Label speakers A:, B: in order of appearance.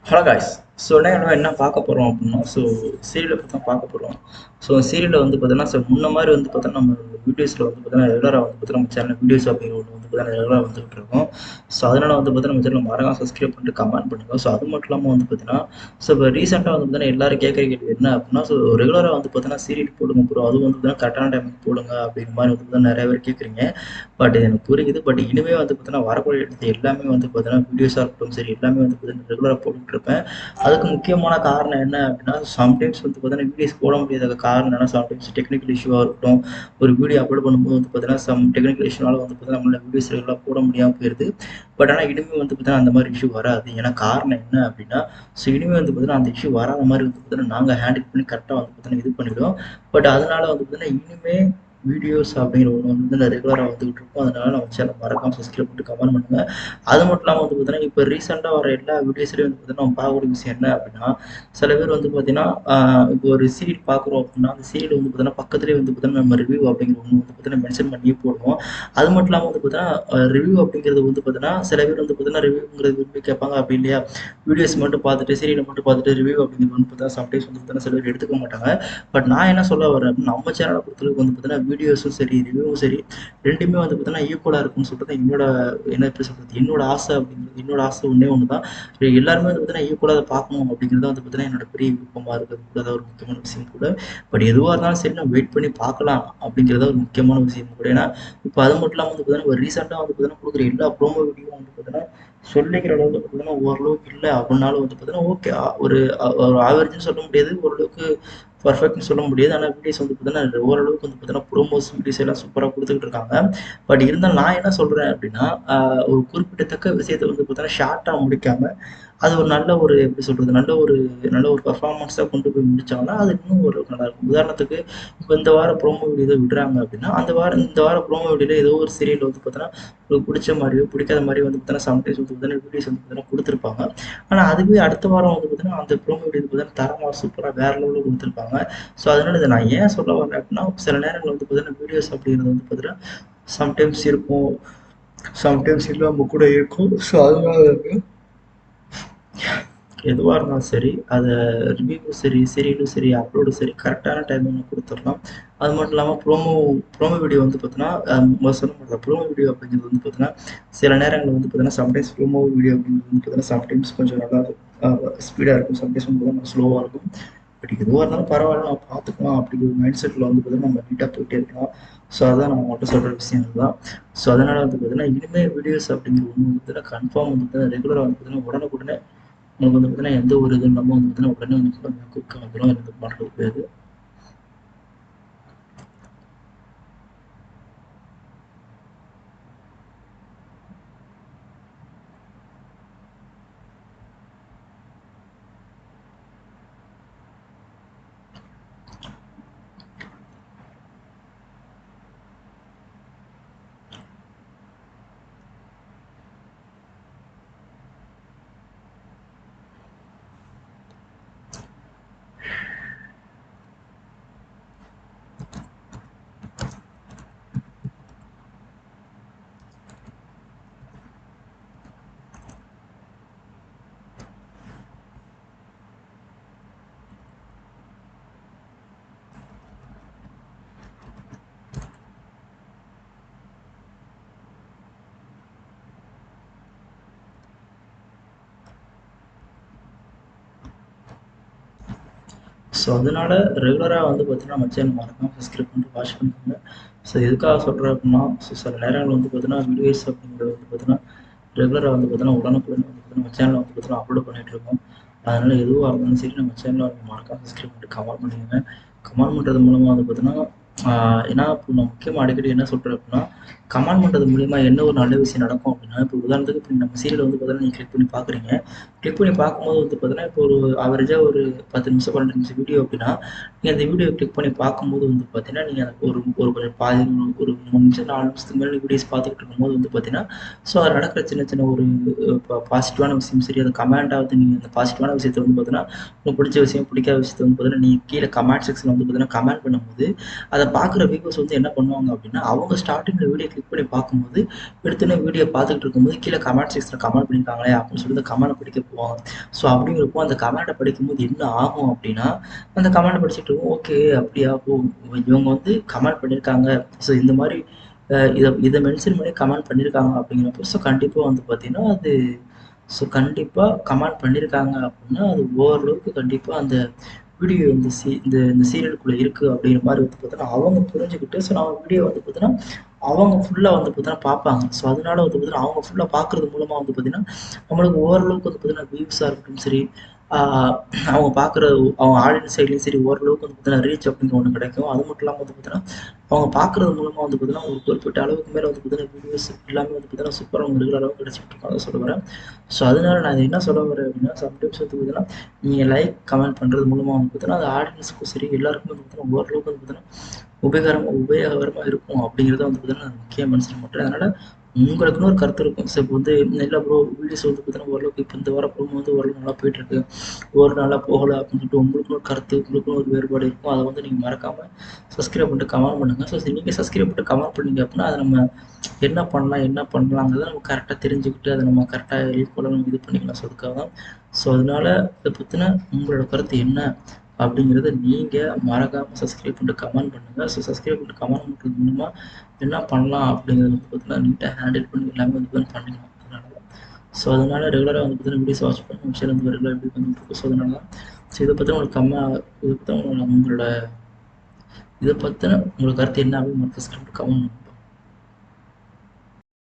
A: Hello guys. So நம்ம என்ன பார்க்க போகிறோம் அப்படின்னா, சீரியலை பற்றி தான் பார்க்க போகிறோம். சீரியலில் வந்து பார்த்தீங்கன்னா, முன்ன மாதிரி வந்து பார்த்தோன்னா நம்ம வீடியோஸில் வந்து பார்த்தீங்கன்னா ரெகுலராக வந்து பார்த்தீங்கன்னா நம்ம சேனல் வீடியோஸ் அப்படிங்கிற ஒன்று வந்து பார்த்தீங்கன்னா ரெகுலராக வந்துகிட்டு இருக்கோம். அதனால் வந்து பார்த்தீங்கன்னா நம்ம சேனல் மறக்காம சப்ஸ்கிரைப் பண்ணிட்டு கமெண்ட் பண்ணுங்கள். அது மட்டும் இல்லாமல் வந்து பார்த்தீங்கன்னா இப்போ ரீசெண்டாக வந்து பார்த்தீங்கன்னா எல்லாரும் கேட்குற கேள்வி என்ன அப்படின்னா, ரெகுலராக வந்து பார்த்தீங்கன்னா சீரியல் போடுங்க ப்ரோ, அது வந்து பார்த்தீங்கன்னா கரெக்டான டைமுக்கு போடுங்க அப்படிங்கிற மாதிரி வந்து பார்த்தீங்கன்னா நிறைய பேர் கேட்குறீங்க. பட் எனக்கு புரியுது. பட் இனிமே வந்து பார்த்தீங்கன்னா வரக்கூடிய இடத்துல எல்லாமே வந்து பார்த்தீங்கன்னா வீடியோஸாக இருக்கட்டும் சரி, எல்லாமே வந்து பார்த்தீங்கன்னா ரெகுலராக போட்டுட்டு இருப்பேன். அதுக்கு முக்கியமான காரணம் என்ன அப்படின்னா, சம்டைம்ஸ் வந்து பார்த்தீங்கன்னா வீடியோஸ் போட முடியாத காரணம் என்னன்னா, சம்டைம்ஸ் டெக்னிக்கல் இஷ்யூவாக இருக்கட்டும். ஒரு வீடியோ அப்லோட் பண்ணும்போது வந்து பார்த்தீங்கன்னா டெக்னிக்கல் இஷ்யூனால வந்து பார்த்தீங்கன்னா நம்மளால வீடியோஸ் ரெகுலராக போட முடியாமல் போயிருது. பட் ஆனால் இனிமே வந்து பார்த்தீங்கன்னா அந்த மாதிரி இஷ்யூ வராது. ஏன்னா காரணம் என்ன அப்படின்னா, இனிமே வந்து பார்த்தீங்கன்னா அந்த இஷ்யூ வராத மாதிரி வந்து பார்த்தீங்கன்னா நாங்கள் ஹேண்டில் பண்ணி கரெக்டாக வந்து பார்த்தீங்கன்னா இது பண்ணிவிடுவோம். பட் அதனால வந்து பார்த்தீங்கன்னா இனிமே வீடியோஸ் அப்படிங்கிற ஒன்று வந்து நான் ரெகுலராக வந்துகிட்டு இருக்கோம். அதனால நம்ம சேனல் மறக்காம சப்ஸ்கிரைப் பண்ணிட்டு கமெண்ட் பண்ணுங்க. அது மட்டும் இல்லாமல் வந்து பார்த்தீங்கன்னா இப்போ ரீசெண்டாக வர எல்லா வீடியோஸ்லையும் வந்து பார்த்தீங்கன்னா நம்ம பார்க்கக்கூடிய விஷயம் என்ன அப்படின்னா, சில பேர் வந்து பார்த்தீங்கன்னா இப்போ ஒரு சீரியல் பார்க்குறோம் அப்படின்னா அந்த சீரியல் வந்து பார்த்தீங்கன்னா பக்கத்துலேயே வந்து பார்த்தீங்கன்னா நம்ம ரிவ்யூ அப்படிங்கிற ஒன்று வந்து பார்த்தீங்கன்னா மென்ஷன் பண்ணி போடுவோம். அது மட்டும் இல்லாமல் வந்து பார்த்தீங்கன்னா ரிவ்யூ அப்படிங்கிறது வந்து பார்த்தீங்கன்னா சில பேர் வந்து பார்த்தீங்கன்னா ரிவ்யூங்கிறது விரும்பி கேட்பாங்க. அப்படி இல்லையா, வீடியோஸ் மட்டும் பார்த்துட்டு சீரியலை மட்டும் பார்த்துட்டு ரிவ்யூ அப்படிங்கிறது வந்து பார்த்தீங்கன்னா சம்டைம்ஸ் வந்து பார்த்தீங்கன்னா சில பேர் எடுத்துக்க மாட்டாங்க. பட் நான் என்ன சொல்ல வரேன் அப்படின்னா, நம்ம சேனலை பொறுத்தளவுக்கு வந்து பார்த்தீங்கன்னா வீடியோஸும் சரி, ரிவ்யூவும் சரி, 2மே வந்து பார்த்தீங்கன்னா ஈக்குவலா இருக்கும்னு சொல்றது என்னோட என்ன எப்படி சொல்றது? என்னோட ஆசை அப்படிங்கிறது என்னோட ஆசை ஒண்ணே ஒண்ணு தான். எல்லாருமே வந்து பார்த்தீங்கன்னா ஈக்குவலா அத பார்க்கணும் அப்படிங்கிறது வந்து பார்த்தீங்கன்னா என்னோட பெரிய விருப்பமா இருக்கிறது கூட ஒரு முக்கியமான விஷயம் கூட. பட் எதுவா இருந்தாலும் சரி நம்ம வெயிட் பண்ணி பார்க்கலாம் அப்படிங்கிறது ஒரு முக்கியமான விஷயம் கூட. ஏன்னா, இப்ப அது மட்டும் இல்லாம வந்து பார்த்தீங்கன்னா, ஒரு ரீசென்ட்டா வந்து பார்த்தீங்கன்னா குடுக்குற எல்லா ப்ரோமோ வீடியோவும் வந்து பார்த்தீங்கன்னா, சொல்லிக்கிற அளவுக்கு வந்து பார்த்தீங்கன்னா ஓரளவுக்கு இல்ல அப்படின்னாலும் வந்து பார்த்தீங்கன்னா, ஓகே ஒரு ஆவரேஜ்ன்னு சொல்ல முடியாது. ஓரளவுக்கு பெர்ஃபெக்ட்ன்னு சொல்ல முடியாது. ஆனா வீடியோஸ் வந்து பார்த்தீங்கன்னா, ஓரளவுக்கு வந்து பார்த்தீங்கன்னா, ப்ரோமோஸ் வீடியோஸ் எல்லாம் சூப்பரா குடுத்துக்கிட்டு இருக்காங்க. பட் இருந்தாலும் நான் என்ன சொல்றேன் அப்படின்னா, ஒரு குறிப்பிடத்தக்க விஷயத்த வந்து பார்த்தீங்கன்னா, ஷார்ட்டா முடிக்காம, அது ஒரு நல்ல ஒரு எப்படி சொல்றது? நல்ல ஒரு பெர்ஃபார்மன்ஸா கொண்டு போய் முடிச்சாங்கன்னா, அது இன்னும் ஓரளவுக்கு நல்லாயிருக்கும். உதாரணத்துக்கு, இப்ப இந்த வாரம் ப்ரோமோ வீடியோ ஏதோ விடுறாங்க அப்படின்னா, இந்த வாரம் ப்ரோமோ வீடியோல ஏதோ ஒரு சீரியல் வந்து பார்த்தீங்கன்னா, உங்களுக்கு புடிச்ச மாரியோ, பிடிக்காத மாரியோ வந்து பார்த்தீங்கன்னா, சம்டைம்ஸ் வந்து பார்த்தீங்கன்னா, வீடியோஸ் வந்து பார்த்தீங்கன்னா குடுத்துருப்பாங்க. ஆனா அதுவே அடுத்த வாரம் வந்து பார்த்தீங்கன்னா, அந்த ப்ரோமோ வீடியோ பார்த்தீங்கன்னா, தரமா சூப்பரா வேற லெவல்ல குடுத்துருப்பாங்க. அதனால இத நான் ஏன் சொல்ல வரேன் அப்படின்னா, சில நேரங்கள்ல வந்து பார்த்தீங்கன்னா, வீடியோஸ் அப்படிங்கிறது வந்து பார்த்தீங்கன்னா, சம்டைம்ஸ் இருக்கும். சம்டைம்ஸ் இல்லாம கூட இருக்கும். அதனால எதுவா இருந்தாலும் சரி, அத ரிவ்யூவும் சரி, சீரியலும் சரி, அப்லோடும் சரி, கரெக்டான டைமிங்ல குடுத்துறலாம். அது மட்டும் இல்லாம ப்ரோமோ வீடியோ வந்து பார்த்தீங்கன்னா, முதல்ல சொன்ன மாரி தான். ப்ரோமோ வீடியோ அப்படிங்கிறது வந்து பார்த்தீங்கன்னா, சில நேரங்கள்ல வந்து பார்த்தீங்கன்னா, சம்டைம்ஸ் ப்ரோமோ வீடியோ அப்படிங்கிறது வந்து பார்த்தீங்கன்னா, சம்டைம்ஸ் கொஞ்சம் நல்லா ஸ்பீடா இருக்கும். சம்டைம்ஸ் வந்து பார்த்தீங்கன்னா ஸ்லோவா இருக்கும். பட் எதுவா இருந்தாலும் பரவால்ல, நம்ம பார்த்துக்கலாம் அப்படிங்கிற ஒரு மைண்ட் செட்ல வந்து பார்த்தீங்கன்னா, நம்ம நீட்டா போயிட்டே இருக்கலாம். அதான் நான் உங்கள்ட்ட சொல்ற விஷயம் இதுதான். அதனால வந்து பார்த்தீங்கன்னா, இனிமே வீடியோஸ் அப்படிங்கிற ஒண்ணு வந்து பார்த்தீங்கன்னா, கன்ஃபார்ம் வந்து பார்த்தீங்கன்னா, ரெகுலரா வந்து பார்த்தீங்கன்னா, உடனுக்குடனே உங்களுக்கு வந்து பார்த்தீங்கன்னா, எந்த ஒரு இது இல்லாம வந்து பார்த்தீங்கன்னா, உடனே வந்து குயிக்கா வந்துரும். எந்த மாற்றம் கிடையாது. அதனால ரெகுலரா வந்து பார்த்தீங்கன்னா, நம்ம சேனல் மறக்காம சப்ஸ்கிரைப் பண்ணிட்டு வாட்ச் பண்ணிக்கோங்க. எதுக்காக சொல்றேன் அப்படின்னா, சில நேரங்கள்ல வந்து பார்த்தீங்கன்னா, வீடியோஸ் அப்படிங்கிறது வந்து பார்த்தீங்கன்னா, ரெகுலரா வந்து பார்த்தீங்கன்னா, உடனுக்குடன் வந்து பார்த்தீங்கன்னா, நம்ம சேனல்ல வந்து பார்த்தீங்கன்னா அப்லோட் பண்ணிட்டு இருக்கோம். அதனால எதுவா இருந்தாலும் சரி, நம்ம சேனல வந்து மறக்காம சப்ஸ்கிரைப் பண்ணிட்டு கமெண்ட் பண்ணிடுங்க. கமெண்ட் பண்றது மூலமா வந்து பார்த்தீங்கன்னா, ஏன்னா இப்போ நான் முக்கியமா அடிக்கடி என்ன சொல்றேன் அப்படின்னா, கமெண்ட் பண்றது மூலியமா என்ன ஒரு நல்ல விஷயம் நடக்கும் அப்படின்னா, இப்போ உதாரணத்துக்கு இப்போ நம்ம சீரியல் வந்து பார்த்தீங்கன்னா, நீங்க கிளிக் பண்ணி பார்க்குறீங்க. கிளிக் பண்ணி பார்க்கும்போது வந்து பார்த்தீங்கன்னா, இப்போ ஒரு ஆவரேஜா ஒரு 10 நிமிஷம், 12 நிமிஷம் வீடியோ அப்படின்னா, நீங்க அந்த வீடியோ கிளிக் பண்ணி பார்க்கும்போது வந்து பார்த்தீங்கன்னா, நீங்க ஒரு ஒரு கொஞ்சம் பாதி ஒரு 3 நிமிஷம், 4 நிமிஷத்துக்கு மேல வீடியோஸ் பார்த்துக்கிட்டு இருக்கும்போது வந்து பார்த்தீங்கன்னா, அது நடக்கிற சின்ன சின்ன ஒரு பாசிட்டிவான விஷயம் சரி, அது கமெண்ட்டாவது நீங்க அந்த பாசிட்டிவான விஷயத்த வந்து பார்த்தீங்கன்னா, உங்களுக்கு பிடிச்ச விஷயம், பிடிக்காத விஷயத்த வந்து பார்த்தீங்கன்னா, நீங்க கீழ கமெண்ட் செக்ஷன்ல வந்து பார்த்தீங்கன்னா, கமெண்ட் பண்ணும்போது, அத பார்க்குற வியூவர்ஸ் வந்து என்ன பண்ணுவாங்க அப்படின்னா, அவங்க ஸ்டார்ட்டிங்ல வீடியோ கிளிக் பண்ணி பார்க்கும்போது, எடுத்தோனே வீடியோ பார்த்துக்கிட்டு இருக்கும்போது, கீழ கமெண்ட் செக்ஷன்ல கமெண்ட் பண்ணியிருக்காங்களே அப்படின்னு சொல்லிட்டு கமெண்ட் படிக்க போவாங்க. ஸோ அப்படிங்கிறப்போ அந்த கமெண்ட்டை படிக்கும்போது என்ன ஆகும் அப்படின்னா, அந்த கமெண்ட் படிச்சுட்டு ஓகே அப்படியா! ஓ இவங்க வந்து கமெண்ட் பண்ணியிருக்காங்க. ஸோ இந்த மாரி இத மென்ஷன் பண்ணி கமெண்ட் பண்ணியிருக்காங்க அப்படிங்கிறப்போ, ஸோ கண்டிப்பா வந்து பார்த்தீங்கன்னா, அது ஸோ கண்டிப்பா கமெண்ட் பண்ணியிருக்காங்க அப்படின்னா, அது ஓரளவுக்கு கண்டிப்பா அந்த வீடியோ வந்து இந்த சீரியலுக்குள்ள இருக்கு அப்படிங்கிற மாரி வந்து பார்த்தீங்கன்னா, அவங்க புரிஞ்சுகிட்டு, ஸோ நம்ம வீடியோ வந்து பார்த்தீங்கன்னா, அவங்க ஃபுல்லா வந்து பார்த்தீங்கன்னா பார்ப்பாங்க. ஸோ அதனால வந்து பார்த்தீங்கன்னா, அவங்க ஃபுல்லா பார்க்கறது மூலமா வந்து பார்த்தீங்கன்னா, நம்மளுக்கு ஓரளவுக்கு வந்து பார்த்தீங்கன்னா, வியூஸா இருக்கட்டும் சரி, ஆ அவங்க பார்க்குற அவங்க ஆடியன்ஸ் சைட்லயும் சரி, ஓரளவுக்கு வந்து பார்த்தீங்கன்னா, ரீச் அப்படிங்கிற ஒண்ணு கிடைக்கும். அது மட்டும் இல்லாம வந்து பார்த்தீங்கன்னா, அவங்க பார்க்குறது மூலமா வந்து பார்த்தீங்கன்னா, ஒரு குறிப்பிட்ட அளவுக்கு மேல வந்து பார்த்தீங்கன்னா, வீடியோஸ் எல்லாமே வந்து பார்த்தீங்கன்னா, சூப்பரா உங்களுக்கு இருக்கிற அளவுக்கு கிடைச்சிட்டு இருக்கும். அத சொல்ல வரேன். ஸோ அதனால நான் இத என்ன சொல்ல வரேன் அப்படின்னா, சம்டைம்ஸ் வந்து பார்த்தீங்கன்னா, நீங்க லைக், கமெண்ட் பண்றது மூலமா வந்து பார்த்தீங்கன்னா, அது ஆடியன்ஸ்க்கும் சரி, எல்லாருக்குமே வந்து பார்த்தீங்கன்னா, ஓரளவுக்கு வந்து பார்த்தீங்கன்னா, உபயோகரமா இருக்கும் அப்படிங்கிறத வந்து பார்த்தீங்கன்னா, நான் முக்கியமா மென்ஷன் பண்றேன். அதனால உங்களுக்குன்னு ஒரு கருத்து இருக்கும். ஸோ இப்போ வந்து இல்ல ப்ரோ வீடியோஸ் வந்து பார்த்தீங்கன்னா, ஓரளவுக்கு இப்ப இந்த வார ப்ரோமோ வந்து ஓரளவு நல்லா போயிட்டுருக்கு. ஒரு நாளா போகல அப்படின்னு சொல்லிட்டு உங்களுக்குன்னு ஒரு கருத்து, உங்களுக்குன்னு ஒரு வேறுபாடு இருக்கும். அத வந்து நீங்க மறக்காம சப்ஸ்கிரைப் பண்ணிட்டு கமெண்ட் பண்ணுங்க. ஸோ நீங்க சப்ஸ்கிரைப் பண்ணிட்டு கமெண்ட் பண்ணீங்க அப்படின்னா, அத நம்ம என்ன பண்ணலாம், என்ன பண்ணலாங்கிறத நம்ம கரெக்ட்டா தெரிஞ்சுக்கிட்டு, அத நம்ம கரெக்ட்டா ஈக்குவலா நம்ம இது பண்ணிக்கலாம். ஸோ அதுக்காக தான். ஸோ அதனால இத பத்தின உங்களோட கருத்து என்ன? அப்படிங்கிறத நீங்க மறக்காம சப்ஸ்கிரைப் பண்ணிட்டு கமெண்ட் பண்ணுங்க. ஸோ சப்ஸ்கிரைப் பண்ணிட்டு கமெண்ட் பண்றது மூலமா என்ன பண்ணலாம் அப்படிங்கிறத வந்து பார்த்தீங்கன்னா, நீட்டா ஹேண்டில் பண்ணி எல்லாமே வந்து பண்ணிக்கலாம். அதனால தான். ஸோ அதனால ரெகுலரா வந்து பார்த்தீங்கன்னா, வீடியோஸ் வாட்ச் பண்ணி உங்க சேனல் வந்து ரெகுலரா எப்படி பண்ணிட்டுருக்கோம். ஸோ அதனால தான். ஸோ இத பத்தின உங்களுக்கு இத பத்தின உங்களோட இத பத்தின உங்களோட கருத்து என்ன அப்படின்னு மறக்காம கமெண்ட்